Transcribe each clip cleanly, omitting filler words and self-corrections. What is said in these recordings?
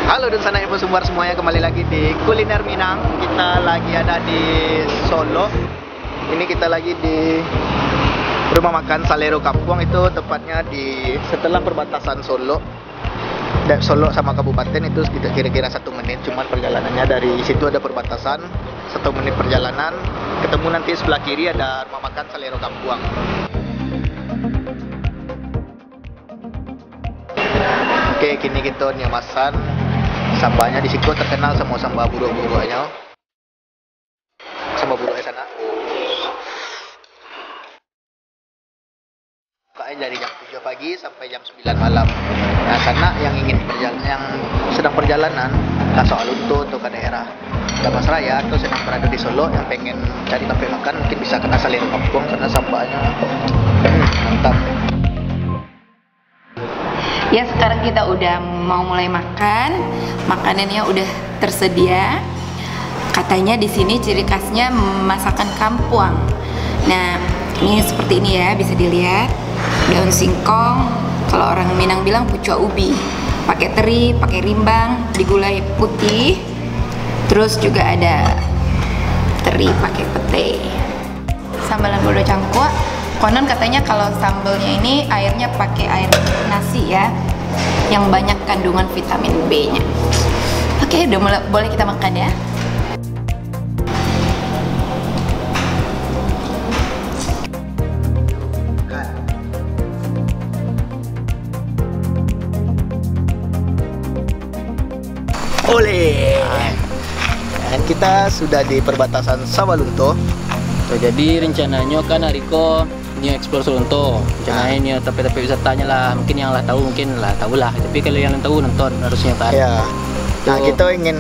Halo dan sana ibu sumber semuanya, kembali lagi di Kuliner Minang. Kita lagi ada di Solo. Ini kita lagi di rumah makan Salero Kampung. Itu tepatnya di setelah perbatasan Solo dan Solo sama kabupaten. Itu kita kira-kira 1 menit, cuman perjalanannya dari situ ada perbatasan 1 menit perjalanan. Ketemu nanti sebelah kiri ada rumah makan Salero Kampung. Oke, kini kita nyamasan. Sambanya di situ terkenal sama sambal buruk-buruknya. Sambal buruknya sana. Bukanya dari jam 7 pagi sampai jam 9 malam. Nah, sana yang ingin yang sedang perjalanan ke Sawalunto atau ke daerah Damas Raya atau sedang berada di Solo yang pengen cari tempat makan, mungkin bisa ke Salero Kampung karena sambanya mantap. Ya, sekarang kita udah mau mulai makan. Makanannya udah tersedia. Katanya di sini ciri khasnya masakan kampuang. Nah, ini seperti ini ya, bisa dilihat. Daun singkong, kalau orang Minang bilang pucuk ubi. Pakai teri, pakai rimbang, digulai putih. Terus juga ada teri pakai pete. Sambalan bodo cangkok. Konon katanya kalau sambalnya ini airnya pakai air nasi ya, yang banyak kandungan vitamin B-nya. Oke, udah mulai, boleh kita makan ya. Oleh. Dan kita sudah di perbatasan Sawalunto. Jadi rencananya kan Ariko ini explore Solo. Rencananya ini tapi wisatanya lah, mungkin yang lah tahu mungkin lah tahu lah. Tapi kalau yang tahu nonton harusnya kan. Ya. Nah, kita ingin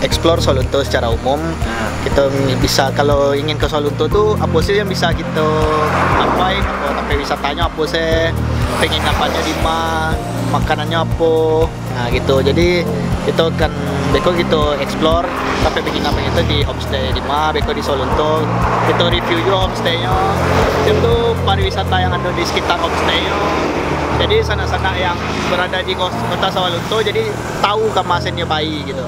explore Sawalunto secara umum. Kita bisa, kalau ingin ke Sawalunto tuh apa sih yang bisa kita apain, apa tempat wisatanya apa sih, penginapannya di mana, makanannya apa. Nah, gitu. Jadi kita akan beko gitu explore tempat penginapan itu di homestay di mana beko di Sawalunto. Kita review juga homestaynya. Itu pariwisata yang ada di sekitar homestaynya. Jadi sana-sana yang berada di kota Sawalunto jadi tahu kemasannya bayi gitu.